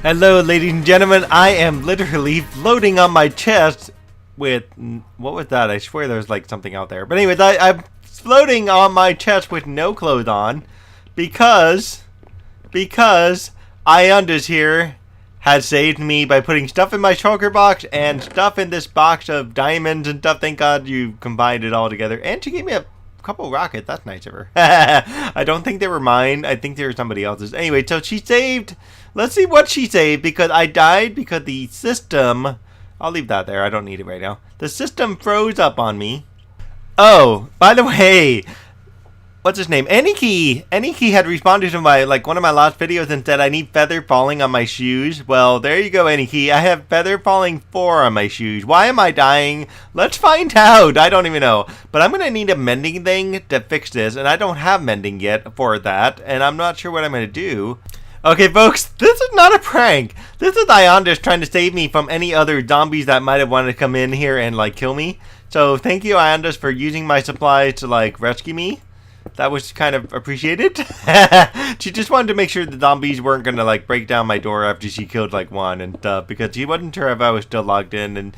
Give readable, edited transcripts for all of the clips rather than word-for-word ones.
Hello, ladies and gentlemen. I am literally floating on my chest with... What was that? I swear there was like something out there. But anyways, I'm floating on my chest with no clothes on because Iondas here has saved me by putting stuff in my shulker box and stuff in this box of diamonds and stuff. Thank God you combined it all together. And she gave me a couple rockets. That's nice of her. I don't think they were mine. I think they were somebody else's. Anyway, so she saved... Let's see what she saved, because I died because the system... I'll leave that there. I don't need it right now. The system froze up on me. Oh, by the way... What's his name? Aniki had responded to my one of my last videos and said I need feather falling on my shoes. Well, there you go, Aniki. I have feather falling 4 on my shoes. Why am I dying? Let's find out. I don't even know. But I'm going to need a mending thing to fix this, and I don't have mending yet for that, and I'm not sure what I'm going to do. Okay, folks, this is not a prank. This is Iondas trying to save me from any other zombies that might have wanted to come in here and, kill me. So, thank you, Iondas, for using my supplies to, rescue me. That was kind of appreciated. She just wanted to make sure the zombies weren't going to, break down my door after she killed, one and stuff. Because she wasn't sure if I was still logged in. And,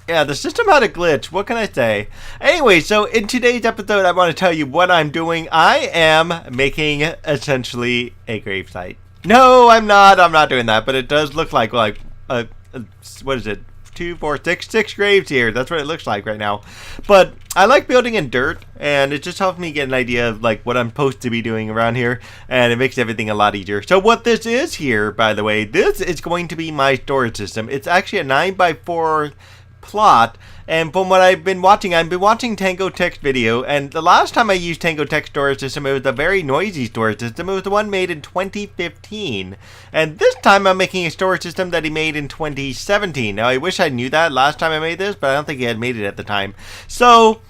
yeah, the system had a glitch. What can I say? Anyway, so in today's episode, I want to tell you what I'm doing. I am making, essentially, a gravesite. No, I'm not. I'm not doing that. But it does look like what is it? 2, 4, 6 graves here. That's what it looks like right now. But I like building in dirt, and it just helps me get an idea of what I'm supposed to be doing around here, and it makes everything a lot easier. So what this is here, by the way, this is going to be my storage system. It's actually a 9x4 plot, and from what I've been watching Tango Tek's video, and the last time I used Tango Tek's storage system, it was a very noisy storage system. It was the one made in 2015, and this time I'm making a storage system that he made in 2017. Now, I wish I knew that last time I made this, but I don't think he had made it at the time. So,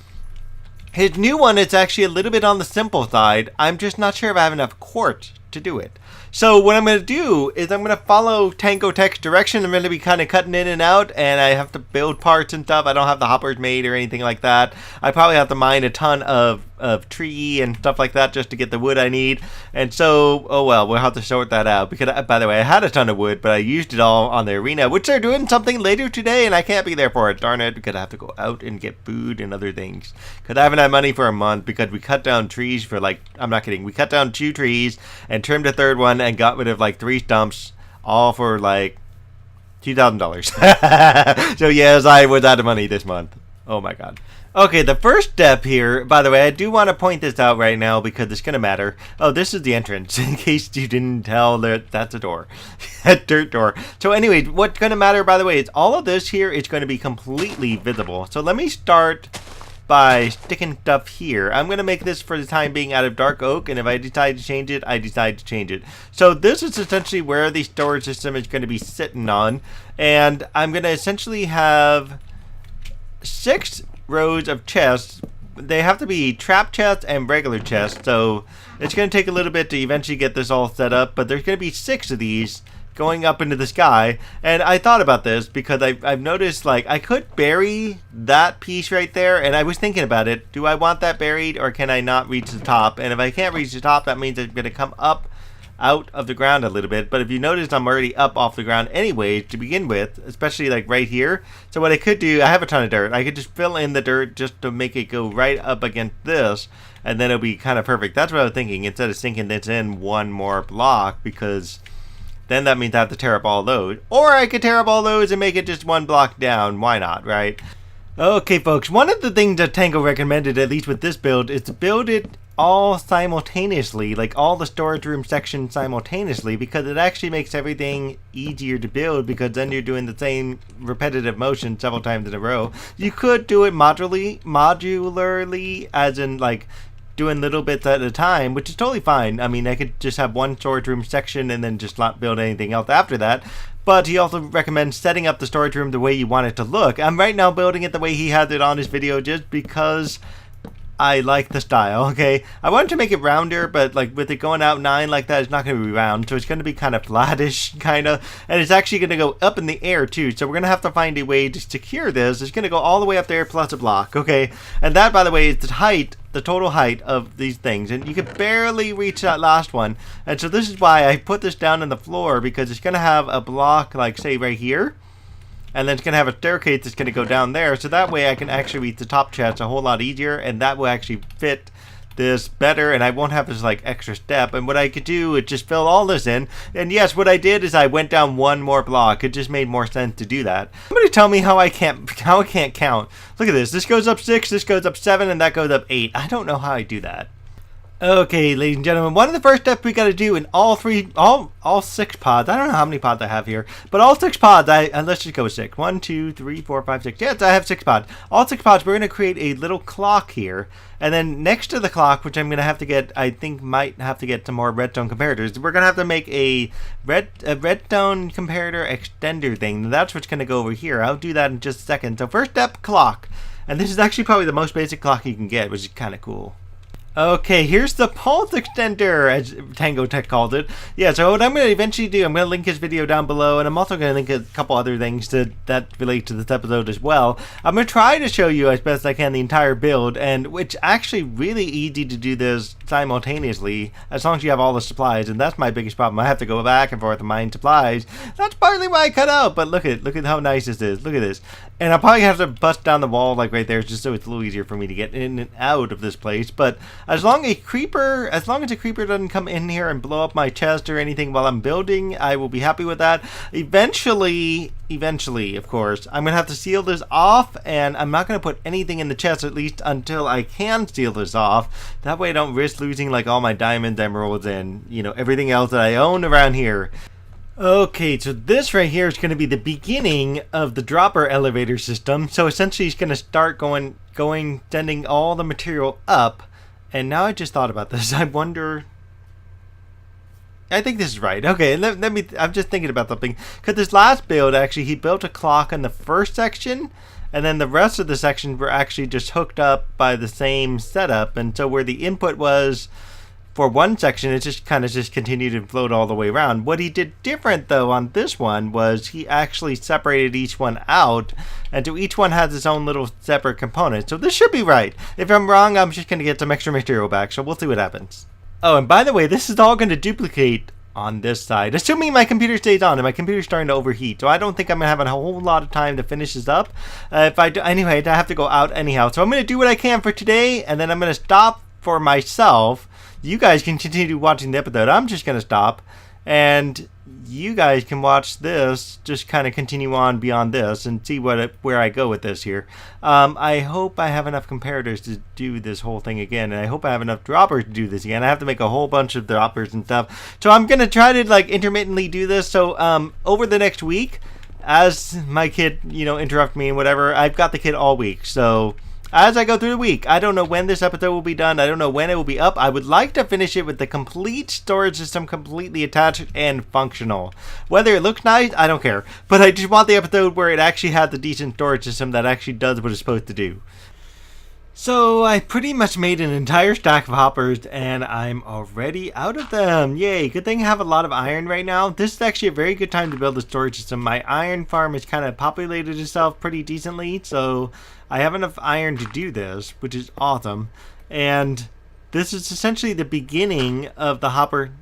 his new one is actually a little bit on the simple side. I'm just not sure if I have enough quartz to do it. So what I'm going to do is I'm going to follow Tango Tek's direction. I'm going to be kind of cutting in and out, and I have to build parts and stuff. I don't have the hoppers made or anything like that. I probably have to mine a ton of tree and stuff like that just to get the wood I need. And so, oh well, we'll have to sort that out. Because, by the way, I had a ton of wood, but I used it all on the arena, which they're doing something later today, and I can't be there for it. Darn it, because I have to go out and get food and other things. Because I haven't had money for a month because we cut down trees for I'm not kidding, we cut down 2 trees and trimmed a 3rd one and got rid of 3 stumps, all for $2,000. So yes, I was out of money this month. Oh my god. Okay, the first step here, by the way, I do want to point this out right now because it's going to matter. Oh, this is the entrance, in case you didn't tell, that's a door. A dirt door. So anyway, what's going to matter, by the way, is all of this here is going to be completely visible. So let me start by sticking stuff here. I'm going to make this for the time being out of dark oak, and if I decide to change it, I decide to change it. So this is essentially where the storage system is going to be sitting on, and I'm going to essentially have 6 rows of chests. They have to be trap chests and regular chests, so it's going to take a little bit to eventually get this all set up, but there's going to be 6 of these going up into the sky. And I thought about this because I've noticed I could bury that piece right there, and I was thinking about it. Do I want that buried, or can I not reach the top? And if I can't reach the top, that means it's going to come up out of the ground a little bit. But if you notice, I'm already up off the ground anyway to begin with, especially right here. So what I could do, I have a ton of dirt. I could just fill in the dirt just to make it go right up against this, and then it'll be kind of perfect. That's what I was thinking, instead of sinking this in one more block, because then that means I have to tear up all those. Or I could tear up all those and make it just 1 block down. Why not, right? Okay, folks, one of the things that Tango recommended, at least with this build, is to build it all simultaneously, all the storage room sections simultaneously, because it actually makes everything easier to build, because then you're doing the same repetitive motion several times in a row. You could do it modularly, as in doing little bits at a time, which is totally fine. I mean, I could just have one storage room section and then just not build anything else after that. But he also recommends setting up the storage room the way you want it to look. I'm right now building it the way he has it on his video just because I like the style, okay? I wanted to make it rounder, but like with it going out 9 like that, it's not going to be round. So it's going to be kind of flattish, kind of. And it's actually going to go up in the air too. So we're going to have to find a way to secure this. It's going to go all the way up there plus a block, okay? And that, by the way, is the height, the total height of these things. And you can barely reach that last one. And so this is why I put this down on the floor, because it's going to have a block like, say, right here. And then it's going to have a staircase that's going to go down there. So that way I can actually reach the top chest a whole lot easier. And that will actually fit this better. And I won't have this like extra step. And what I could do is just fill all this in. And yes, what I did is I went down one more block. It just made more sense to do that. Somebody tell me how I can't count. Look at this. This goes up 6, this goes up 7, and that goes up 8. I don't know how I do that. Okay, ladies and gentlemen, one of the first steps we got to do in all 6 pods. I don't know how many pods I have here, but all 6 pods. Let's just go with 6. 1, 2, 3, 4, 5, 6. Yes, I have 6 pods. All 6 pods. We're going to create a little clock here, and then next to the clock, which I'm going to have to get, I think might have to get some more redstone comparators. We're going to have to make a redstone comparator extender thing. That's what's going to go over here. I'll do that in just a second. So first step, clock, and this is actually probably the most basic clock you can get, which is kind of cool. Okay, here's the pulse extender, as Tango Tek called it. Yeah, so what I'm going to eventually do, I'm going to link his video down below, and I'm also going to link a couple other things that relate to this episode as well. I'm going to try to show you as best I can the entire build, and it's actually really easy to do this simultaneously, as long as you have all the supplies, and that's my biggest problem. I have to go back and forth to mine supplies. That's partly why I cut out, but look at how nice this is. Look at this. And I'll probably have to bust down the wall like right there, just so it's a little easier for me to get in and out of this place, but as long as a creeper doesn't come in here and blow up my chest or anything while I'm building, I will be happy with that. Eventually, of course, I'm going to have to seal this off, and I'm not going to put anything in the chest, at least until I can seal this off. That way I don't risk losing like all my diamonds, emeralds, and, you know, everything else that I own around here. Okay, so this right here is going to be the beginning of the dropper elevator system. So essentially it's going to start sending all the material up. And now I just thought about this. I wonder... I think this is right. Okay, let me... I'm just thinking about something. Because this last build, actually, he built a clock in the first section. And then the rest of the sections were actually just hooked up by the same setup. And so where the input was for one section, it just kind of just continued and flowed all the way around. What he did different, though, on this one was he actually separated each one out, and so each one has its own little separate component. So this should be right. If I'm wrong, I'm just going to get some extra material back, so we'll see what happens. Oh, and by the way, this is all going to duplicate on this side, assuming my computer stays on, and my computer's starting to overheat, so I don't think I'm going to have a whole lot of time to finish this up. If I do, anyway, I have to go out anyhow, so I'm going to do what I can for today, and then I'm going to stop for myself. You guys can continue watching the episode. I'm just going to stop, and you guys can watch this, just kind of continue on beyond this and see where I go with this here. I hope I have enough comparators to do this whole thing again, and I hope I have enough droppers to do this again. I have to make a whole bunch of droppers and stuff, so I'm going to try to like intermittently do this. So over the next week, as my kid, you know, interrupt me and whatever, I've got the kid all week, so as I go through the week, I don't know when this episode will be done. I don't know when it will be up. I would like to finish it with the complete storage system completely attached and functional. Whether it looks nice, I don't care. But I just want the episode where it actually has a decent storage system that actually does what it's supposed to do. So I pretty much made an entire stack of hoppers, and I'm already out of them. Yay, good thing I have a lot of iron right now. This is actually a very good time to build a storage system. My iron farm has kind of populated itself pretty decently, so I have enough iron to do this, which is awesome. And this is essentially the beginning of the hopper.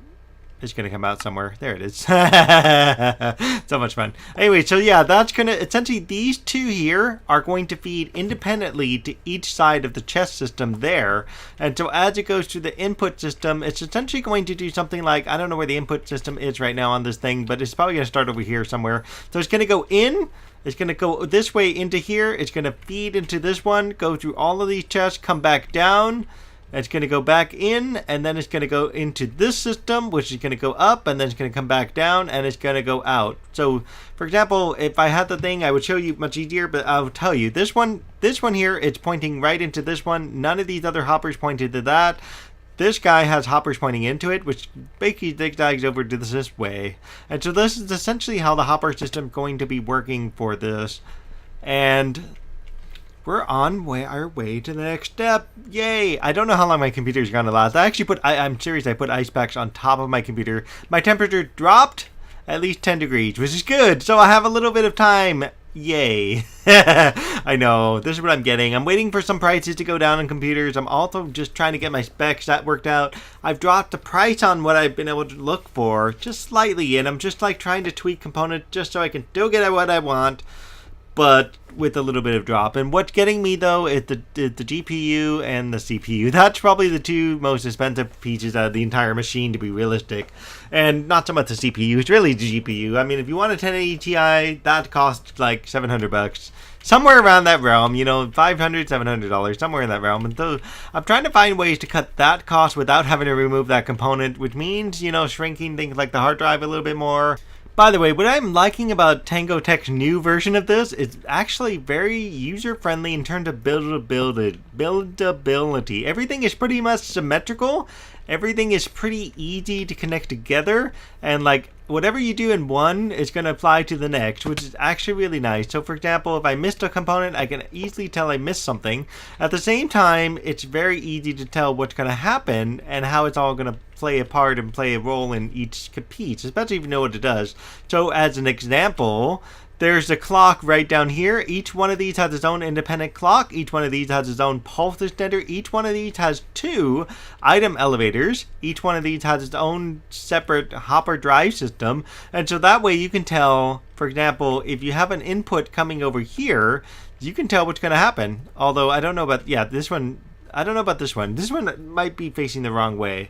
It's going to come out somewhere. There it is. So much fun. Anyway, so yeah, that's going to... Essentially, these two here are going to feed independently to each side of the chest system there. And so as it goes to the input system, it's essentially going to do something like... I don't know where the input system is right now on this thing, but it's probably going to start over here somewhere. So it's going to go in... It's going to go this way into here. It's going to feed into this one, go through all of these chests, come back down. It's going to go back in, and then it's going to go into this system, which is going to go up, and then it's going to come back down, and it's going to go out. So, for example, if I had the thing, I would show you much easier, but I'll tell you. This one here, it's pointing right into this one. None of these other hoppers pointed to that. This guy has hoppers pointing into it, which basically zigzags over to this way. And so this is essentially how the hopper system is going to be working for this. And we're on our way to the next step. Yay! I don't know how long my computer's gonna last. I actually I'm serious, I put ice packs on top of my computer. My temperature dropped at least 10 degrees, which is good. So I have a little bit of time. Yay. I know, this is what I'm getting. I'm waiting for some prices to go down on computers. I'm also just trying to get my specs that worked out. I've dropped the price on what I've been able to look for just slightly, and I'm just like trying to tweak components just so I can still get what I want, but with a little bit of drop. And what's getting me though is the GPU and the CPU. That's probably the two most expensive pieces out of the entire machine, to be realistic. And not so much the CPU, it's really the GPU. I mean, if you want a 1080 Ti, that costs like $700. Somewhere around that realm, you know, $500, $700, somewhere in that realm. And so I'm trying to find ways to cut that cost without having to remove that component, which means, you know, shrinking things like the hard drive a little bit more. By the way, what I'm liking about Tango Tek's new version of this is actually very user-friendly in terms of buildability. Everything is pretty much symmetrical. Everything is pretty easy to connect together. And like, whatever you do in one is going to apply to the next, which is actually really nice. So for example, if I missed a component, I can easily tell I missed something. At the same time, it's very easy to tell what's going to happen and how it's all going to play a part and play a role in each piece, especially if you know what it does. So as an example, there's a clock right down here. Each one of these has its own independent clock. Each one of these has its own pulse extender. Each one of these has 2 item elevators. Each one of these has its own separate hopper drive system. And so that way you can tell, for example, if you have an input coming over here, you can tell what's going to happen. Although I don't know about, this one. I don't know about this one. This one might be facing the wrong way.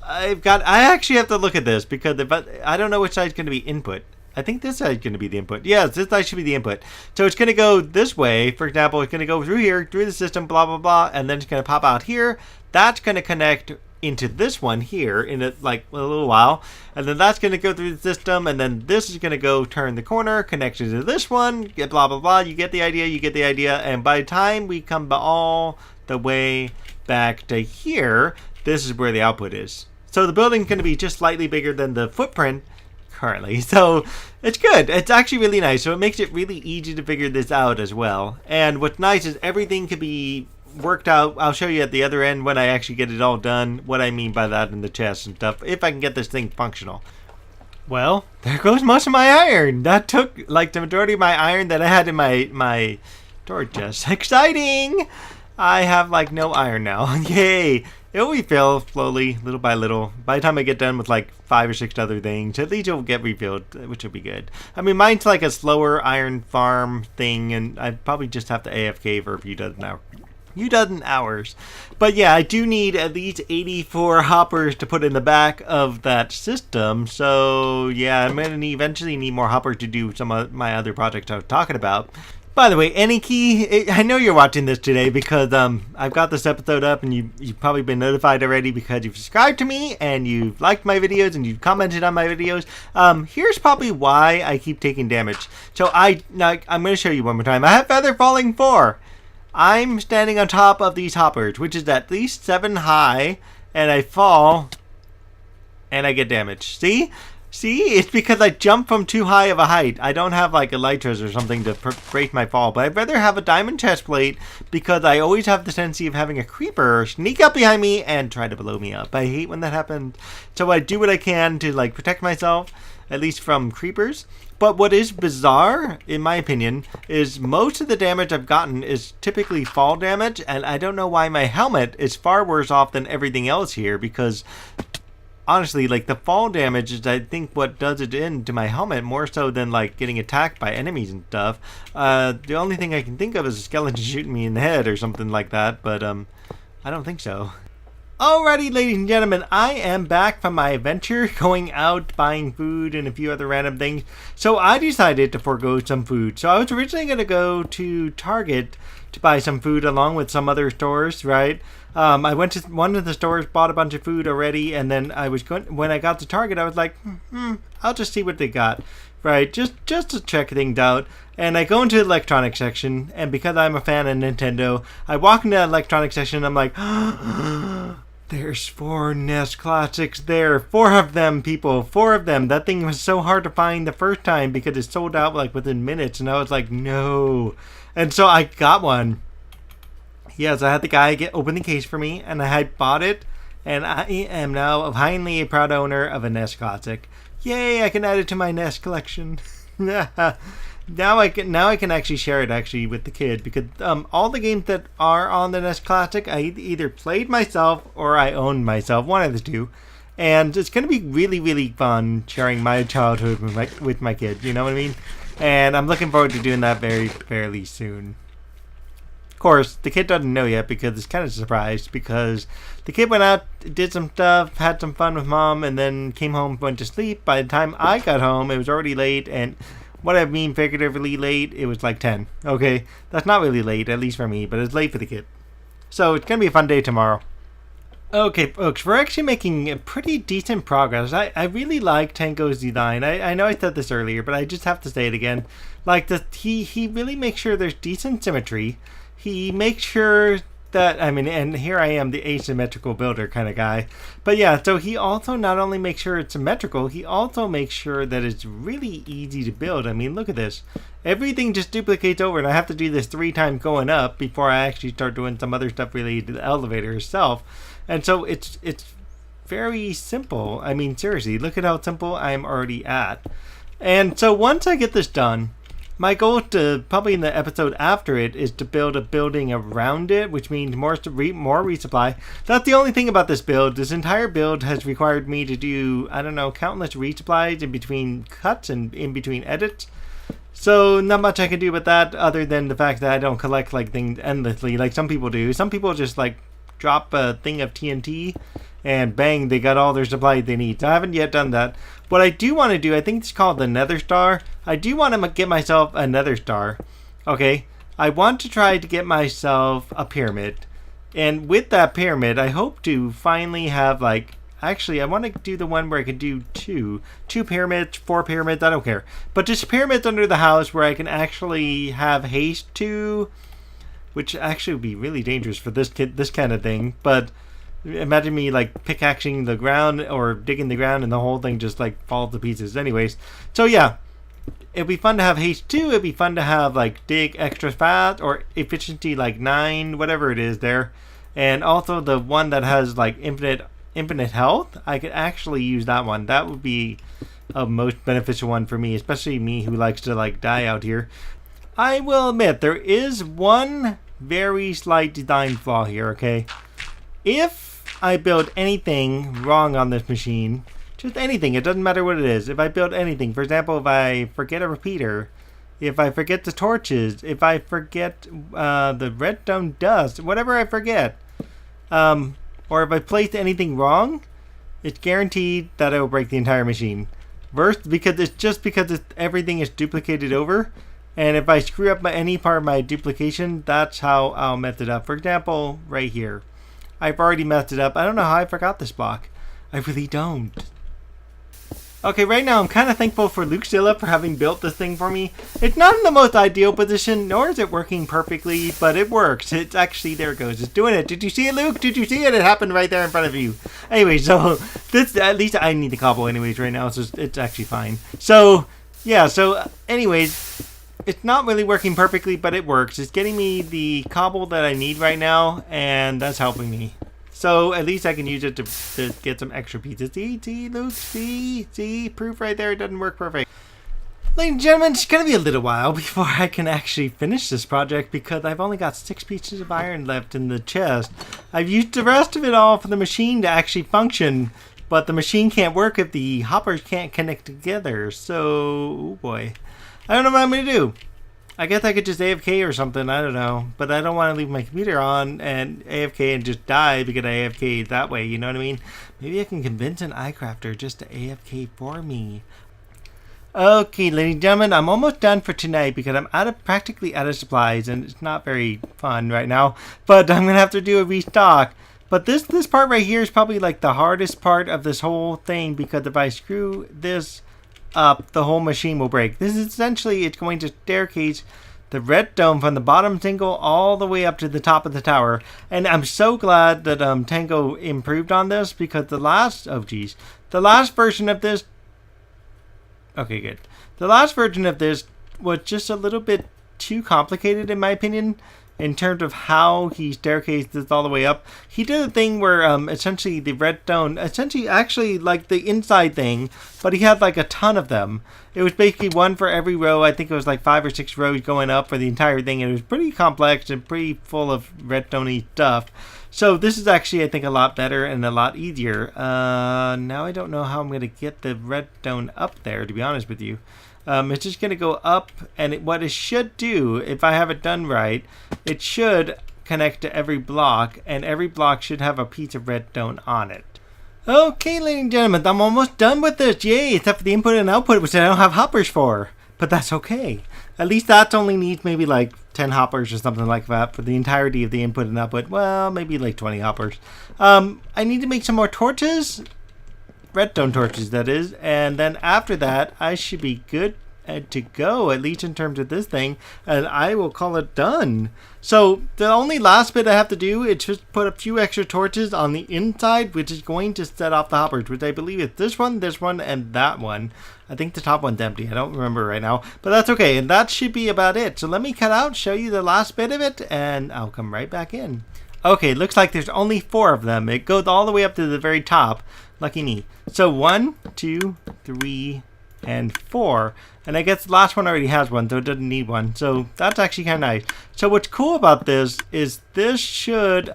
I actually have to look at this because I don't know which side is going to be input. I think this side is going to be the input. Yes, this side should be the input. So it's going to go this way. For example, it's going to go through here, through the system, blah, blah, blah. And then it's going to pop out here. That's going to connect into this one here in a little while. And then that's going to go through the system. And then this is going to go turn the corner, connect to this one, get blah, blah, blah. You get the idea. And by the time we come all the way back to here, this is where the output is. So the building's going to be just slightly bigger than the footprint currently, so it's good. It's actually really nice, so it makes it really easy to figure this out as well. And what's nice is everything can be worked out. I'll show you at the other end when I actually get it all done, what I mean by that in the chest and stuff, if I can get this thing functional. Well, there goes most of my iron. That took like the majority of my iron that I had in my storage chest. Exciting! I have like no iron now. Yay! It will refill slowly, little by little. By the time I get done with like 5 or 6 other things, at least it will get refilled, which will be good. I mean, mine's like a slower iron farm thing, and I probably just have to AFK for a few dozen hours. But yeah, I do need at least 84 hoppers to put in the back of that system. So yeah, I'm going to eventually need more hoppers to do some of my other projects I was talking about. By the way, any key, I know you're watching this today because I've got this episode up and you've probably been notified already because you've subscribed to me and you've liked my videos and you've commented on my videos. Here's probably why I keep taking damage. So I'm going to show you one more time. I have Feather Falling 4. I'm standing on top of these hoppers, which is at least 7 high, and I fall and I get damaged. See, it's because I jumped from too high of a height. I don't have like elytras or something to break my fall, but I'd rather have a diamond chest plate because I always have the tendency of having a creeper sneak up behind me and try to blow me up. I hate when that happens. So I do what I can to like protect myself, at least from creepers. But what is bizarre, in my opinion, is most of the damage I've gotten is typically fall damage, and I don't know why my helmet is far worse off than everything else here because honestly, like the fall damage is, I think, what does it into my helmet more so than like getting attacked by enemies and stuff. The only thing I can think of is a skeleton shooting me in the head or something like that, but I don't think so. Alrighty, ladies and gentlemen, I am back from my adventure, going out, buying food, and a few other random things. So I decided to forego some food. So I was originally going to go to Target to buy some food along with some other stores, right? I went to one of the stores, bought a bunch of food already, and then when I got to Target, I was like, I'll just see what they got, right? Just to check things out. And I go into the electronics section, and because I'm a fan of Nintendo, I walk into the electronics section, and I'm like, There's 4 Nest Classics there. 4 of them, people. 4 of them. That thing was so hard to find the first time because it sold out like within minutes. And I was like, no. And so I got one. Yes, I had the guy open the case for me. And I had bought it. And I am now finally a proud owner of a Nest Classic. Yay, I can add it to my Nest collection. Now I can actually share it with the kid, because all the games that are on the NES Classic I either played myself or I owned myself, one of the two, and it's gonna be really, really fun sharing my childhood with my kid. You know what I mean? And I'm looking forward to doing that fairly soon. Of course, the kid doesn't know yet because it's kind of surprised, because the kid went out, did some stuff, had some fun with mom, and then came home, went to sleep. By the time I got home, it was already late, and what I mean figuratively late, it was like 10. Okay, that's not really late, at least for me, but it's late for the kid. So it's going to be a fun day tomorrow. Okay, folks, we're actually making pretty decent progress. I really like Tango's design. I know I said this earlier, but I just have to say it again. Like, he really makes sure there's decent symmetry. He makes sure that, I mean, and here I am, the asymmetrical builder kind of guy. But yeah, so he also not only makes sure it's symmetrical, he also makes sure that it's really easy to build. I mean, look at this. Everything just duplicates over, and I have to do this 3 times going up before I actually start doing some other stuff related to the elevator itself. And so it's very simple. I mean, seriously, look at how simple I'm already at. And so once I get this done, my goal to probably in the episode after it is to build a building around it, which means more resupply. That's the only thing about this build. This entire build has required me to do, I don't know, countless resupplies in between cuts and in between edits. So not much I can do with that other than the fact that I don't collect like things endlessly like some people do. Some people just like drop a thing of TNT and bang, they got all their supplies they need. So I haven't yet done that. What I do want to do, I think it's called the Nether Star. I do want to get myself a Nether Star. Okay, I want to try to get myself a pyramid. And with that pyramid, I hope to finally have like, actually I want to do the one where I can do two pyramids, 4 pyramids, I don't care. But just pyramids under the house where I can actually have haste to, which actually would be really dangerous for this kind of thing. But imagine me like pickaxing the ground or digging the ground and the whole thing just like falls to pieces. Anyways, so yeah, it'd be fun to have haste 2. It'd be fun to have like dig extra fast or efficiency like 9, whatever it is there. And also the one that has like infinite health, I could actually use that one. That would be a most beneficial one for me, especially me who likes to like die out here. I will admit there is one very slight design flaw here, okay? If I build anything wrong on this machine, just anything, it doesn't matter what it is. If I build anything, for example, if I forget a repeater, if I forget the torches, if I forget the redstone dust, whatever I forget, or if I place anything wrong, it's guaranteed that it will break the entire machine. First, because everything is duplicated over, and if I screw up any part of my duplication, that's how I'll mess it up. For example, right here. I've already messed it up. I don't know how I forgot this block. I really don't. Okay, right now I'm kind of thankful for Luukzilla for having built this thing for me. It's not in the most ideal position, nor is it working perfectly, but it works. It's actually, there it goes. It's doing it. Did you see it, Luke? Did you see it? It happened right there in front of you. Anyway, so this, at least I need the cobble anyways right now, so it's actually fine. So, yeah, so anyways, it's not really working perfectly, but it works. It's getting me the cobble that I need right now, and that's helping me. So at least I can use it to get some extra pieces. See, Luke, see, proof right there. It doesn't work perfect. Ladies and gentlemen, it's going to be a little while before I can actually finish this project because I've only got 6 pieces of iron left in the chest. I've used the rest of it all for the machine to actually function, but the machine can't work if the hoppers can't connect together. So, oh boy. I don't know what I'm going to do. I guess I could just AFK or something. I don't know. But I don't want to leave my computer on and AFK and just die because I AFK that way. You know what I mean? Maybe I can convince an iCrafter just to AFK for me. Okay, ladies and gentlemen, I'm almost done for tonight because I'm practically out of supplies and it's not very fun right now. But I'm going to have to do a restock. But this part right here is probably like the hardest part of this whole thing because if I screw this up, the whole machine will break. This is essentially, it's going to staircase the redstone from the bottom single all the way up to the top of the tower. And I'm so glad that Tango improved on this, because the last version of this, okay, good. The last version of this was just a little bit too complicated in my opinion, in terms of how he staircased this all the way up. He did a thing where essentially the redstone, actually like the inside thing, but he had like a ton of them. It was basically one for every row. I think it was like 5 or 6 rows going up for the entire thing. It was pretty complex and pretty full of redstone-y stuff. So this is actually, I think, a lot better and a lot easier. Now I don't know how I'm going to get the redstone up there, to be honest with you. It's just going to go up, and what it should do, if I have it done right, it should connect to every block, and every block should have a piece of redstone on it. Okay, ladies and gentlemen, I'm almost done with this. Yay, except for the input and output, which I don't have hoppers for. But that's okay. At least that only needs maybe like 10 hoppers or something like that for the entirety of the input and output. Well, maybe like 20 hoppers. I need to make some more torches. Redstone torches, that is. And then after that, I should be good to go, at least in terms of this thing, and I will call it done. So the only last bit I have to do is just put a few extra torches on the inside, which is going to set off the hoppers, which I believe is this one, and that one. I think the top one's empty. I don't remember right now, but that's okay, and that should be about it. So let me cut out, show you the last bit of it, and I'll come right back in. Okay, looks like there's only 4 of them. It goes all the way up to the very top. Lucky me. So 1, 2, 3, and 4. And I guess the last one already has one, so it doesn't need one. So that's actually kind of nice. So what's cool about this is this should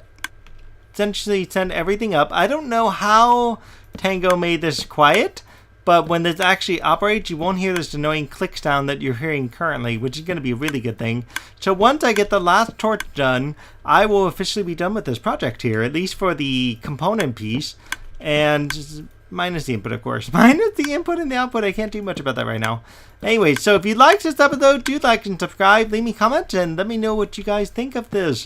essentially send everything up. I don't know how Tango made this quiet, but when this actually operates, you won't hear this annoying click sound that you're hearing currently, which is going to be a really good thing. So once I get the last torch done, I will officially be done with this project here, at least for the component piece. And minus the input, of course. Minus the input and the output. I can't do much about that right now. Anyway, so if you liked this episode, do like and subscribe. Leave me comments and let me know what you guys think of this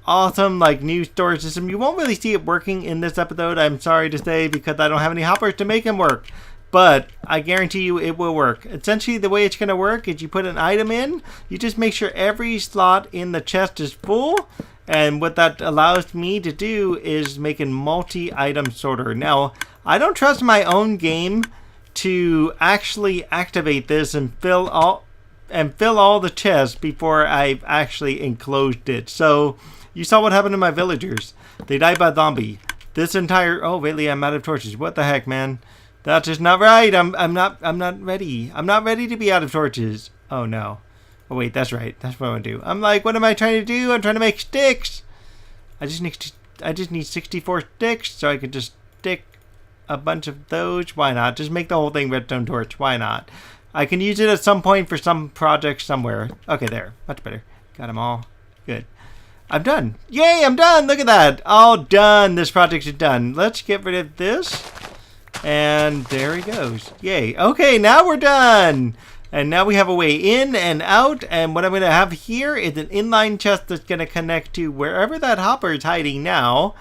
awesome like new storage system. You won't really see it working in this episode, I'm sorry to say, because I don't have any hoppers to make them work. But I guarantee you it will work. Essentially, the way it's going to work is you put an item in, you just make sure every slot in the chest is full. And what that allows me to do is make a multi-item sorter. Now, I don't trust my own game to actually activate this and fill all the chests before I've actually enclosed it. So, you saw what happened to my villagers. They died by zombie. This entire... Oh, really? I'm out of torches. What the heck, man? That's just not right. I'm not ready. I'm not ready to be out of torches. Oh, no. Oh, wait, that's right. That's what I'm going to do. I'm like, what am I trying to do? I'm trying to make sticks. I just need 64 sticks, so I can just stick a bunch of those. Why not? Just make the whole thing redstone torch. Why not? I can use it at some point for some project somewhere. Okay, there. Much better. Got them all. Good. I'm done. Yay, I'm done. Look at that. All done. This project is done. Let's get rid of this. And there he goes. Yay. Okay, now we're done. And now we have a way in and out, and what I'm going to have here is an inline chest that's going to connect to wherever that hopper is hiding now.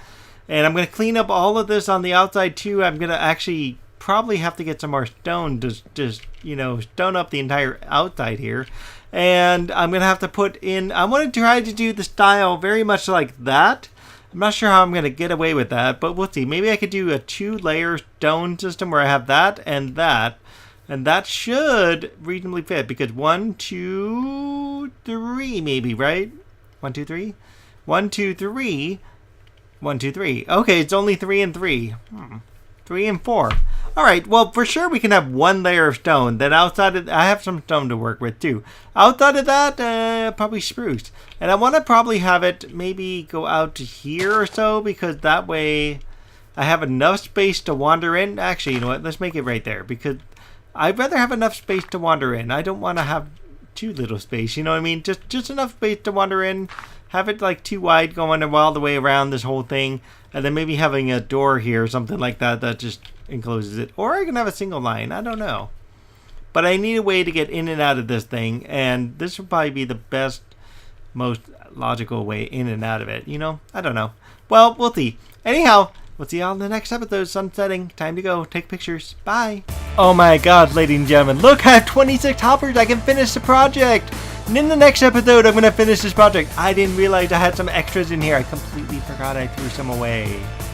And I'm going to clean up all of this on the outside too. I'm going to actually probably have to get some more stone to just, you know, stone up the entire outside here. And I'm going to have to put in, I want to try to do the style very much like that. I'm not sure how I'm going to get away with that, but we'll see. Maybe I could do a 2-layer stone system where I have that and that. And that should reasonably fit, because 1, 2, 3 maybe, right? 1, 2, 3? 1, 2, 3. 1, 2, 3. Okay, it's only 3 and 3. 3 and 4. Alright, well, for sure we can have 1 layer of stone. Then outside of... I have some stone to work with, too. Outside of that, probably spruce. And I want to probably have it maybe go out to here or so, because that way I have enough space to wander in. Actually, you know what? Let's make it right there, because... I'd rather have enough space to wander in. I don't want to have too little space, you know what I mean? Just enough space to wander in. Have it like too wide going all the way around this whole thing. And then maybe having a door here or something like that that just encloses it. Or I can have a single line. I don't know. But I need a way to get in and out of this thing. And this would probably be the best, most logical way in and out of it. You know? I don't know. Well, we'll see. Anyhow... We'll see y'all in the next episode. Sun setting. Time to go. Take pictures. Bye. Oh my god, ladies and gentlemen. Look, I have 26 hoppers. I can finish the project. And in the next episode, I'm going to finish this project. I didn't realize I had some extras in here. I completely forgot I threw some away.